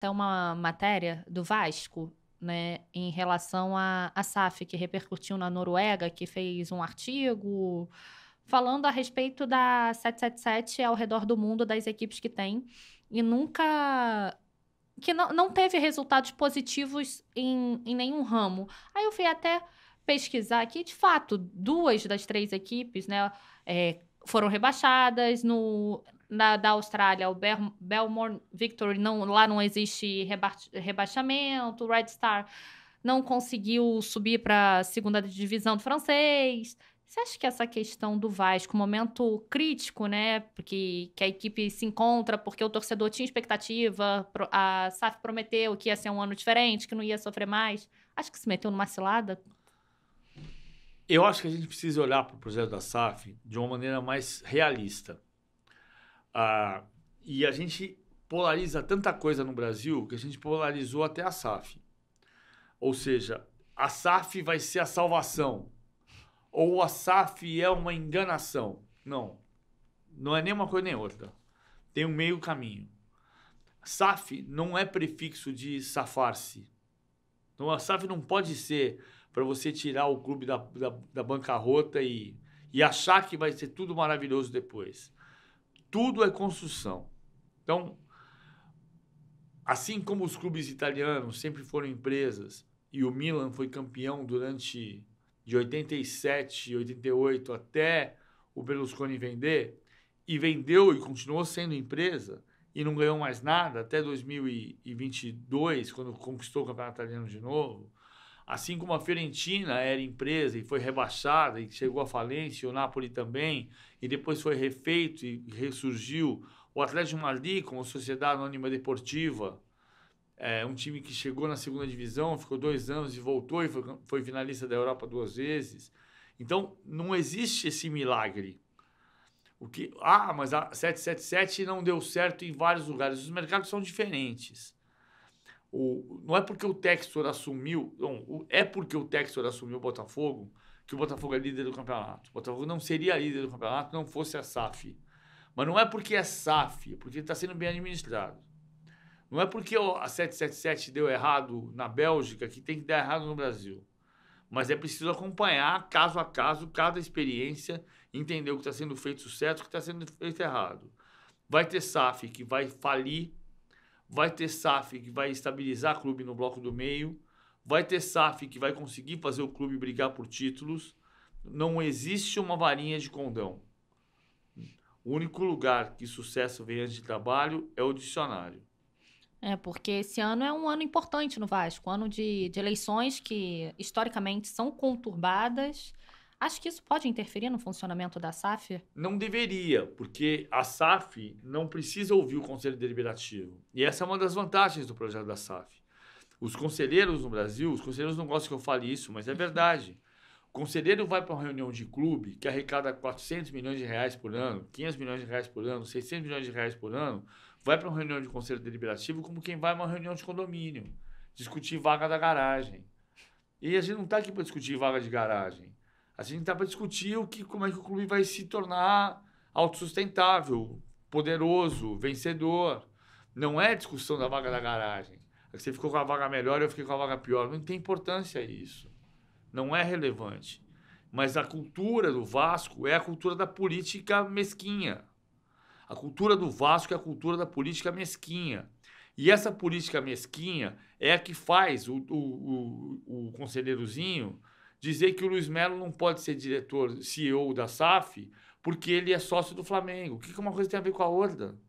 É uma matéria do Vasco, né, em relação à SAF, que repercutiu na Noruega, que fez um artigo falando a respeito da 777 ao redor do mundo, das equipes que tem, e nunca que não teve resultados positivos em nenhum ramo. Aí eu fui até pesquisar aqui, de fato, 2 das 3 equipes, né, foram rebaixadas. No na da Austrália, o Belmore Victory, não, lá não existe rebaixamento. O Red Star não conseguiu subir para a 2ª divisão do francês. Você acha que essa questão do Vasco, momento crítico, né, porque que a equipe se encontra, porque o torcedor tinha expectativa, a SAF prometeu que ia ser um ano diferente, que não ia sofrer mais, acho que se meteu numa cilada? Eu acho que a gente precisa olhar para o projeto da SAF de uma maneira mais realista. E a gente polariza tanta coisa no Brasil que a gente polarizou até a SAF. Ou seja, a SAF vai ser a salvação. Ou a SAF é uma enganação. Não. Não é nem uma coisa nem outra. Tem um meio caminho. SAF não é prefixo de safar-se. Então a SAF não pode ser para você tirar o clube da bancarrota e achar que vai ser tudo maravilhoso depois. Tudo é construção. Então, assim como os clubes italianos sempre foram empresas e o Milan foi campeão durante de 87, 88 até o Berlusconi vender, e vendeu e continuou sendo empresa e não ganhou mais nada até 2022, quando conquistou o Campeonato Italiano de novo. Assim como a Fiorentina era empresa e foi rebaixada e chegou à falência, o Napoli também, e depois foi refeito e ressurgiu. O Atlético de Madrid, como Sociedade Anônima Deportiva, um time que chegou na 2ª divisão, ficou 2 anos e voltou e foi finalista da Europa 2 vezes. Então, não existe esse milagre. Mas a 777 não deu certo em vários lugares. Os mercados são diferentes. Não é porque o Textor assumiu. Não, é porque o Textor assumiu o Botafogo que o Botafogo é líder do campeonato. O Botafogo não seria líder do campeonato se não fosse a SAF. Mas não é porque é SAF, é porque está sendo bem administrado. Não é porque a 777 deu errado na Bélgica que tem que dar errado no Brasil. Mas é preciso acompanhar caso a caso cada experiência, entender o que está sendo feito certo e o que está sendo feito errado. Vai ter SAF que vai falir, vai ter SAF que vai estabilizar o clube no bloco do meio, vai ter SAF que vai conseguir fazer o clube brigar por títulos. Não existe uma varinha de condão. O único lugar que sucesso vem antes de trabalho é o dicionário. Porque esse ano é um ano importante no Vasco, um ano de eleições que historicamente são conturbadas. Acho que isso pode interferir no funcionamento da SAF? Não deveria, porque a SAF não precisa ouvir o Conselho Deliberativo. E essa é uma das vantagens do projeto da SAF. Os conselheiros no Brasil, os conselheiros não gostam que eu fale isso, mas é verdade. O conselheiro vai para uma reunião de clube que arrecada 400 milhões de reais por ano, 500 milhões de reais por ano, 600 milhões de reais por ano, vai para uma reunião de conselho deliberativo como quem vai a uma reunião de condomínio, discutir vaga da garagem. E a gente não está aqui para discutir vaga de garagem. A gente está para discutir como é que o clube vai se tornar autossustentável, poderoso, vencedor. Não é discussão da vaga da garagem. Você ficou com a vaga melhor, eu fiquei com a vaga pior. Não tem importância isso. Não é relevante. Mas a cultura do Vasco é a cultura da política mesquinha. A cultura do Vasco é a cultura da política mesquinha. E essa política mesquinha é a que faz o conselheirozinho dizer que o Luiz Melo não pode ser diretor, CEO da SAF, porque ele é sócio do Flamengo. O que uma coisa tem a ver com a outra?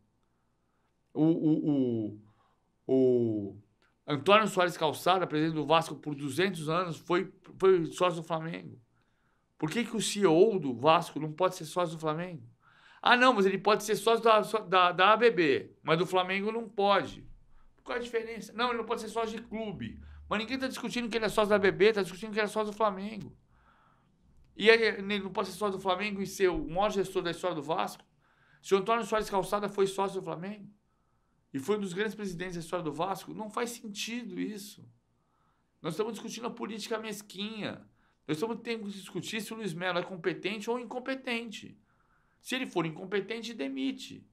O, o Antônio Soares Calçada, presidente do Vasco por 200 anos, foi sócio do Flamengo. Por que o CEO do Vasco não pode ser sócio do Flamengo? Ah, não, mas ele pode ser sócio da ABB, mas do Flamengo não pode. Qual é a diferença? Não, ele não pode ser sócio de clube. Mas ninguém está discutindo que ele é sócio da ABB, está discutindo que ele é sócio do Flamengo. E aí ele não pode ser sócio do Flamengo e ser o maior gestor da história do Vasco? Se o Antônio Soares Calçada foi sócio do Flamengo e foi um dos grandes presidentes da história do Vasco, não faz sentido isso. Nós estamos discutindo a política mesquinha. Nós temos que discutir se o Luiz Melo é competente ou incompetente. Se ele for incompetente, demite.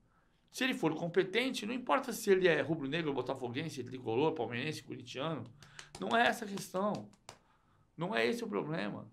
Se ele for competente, não importa se ele é rubro-negro, botafoguense, tricolor, palmeirense, corintiano. Não é essa a questão. Não é esse o problema.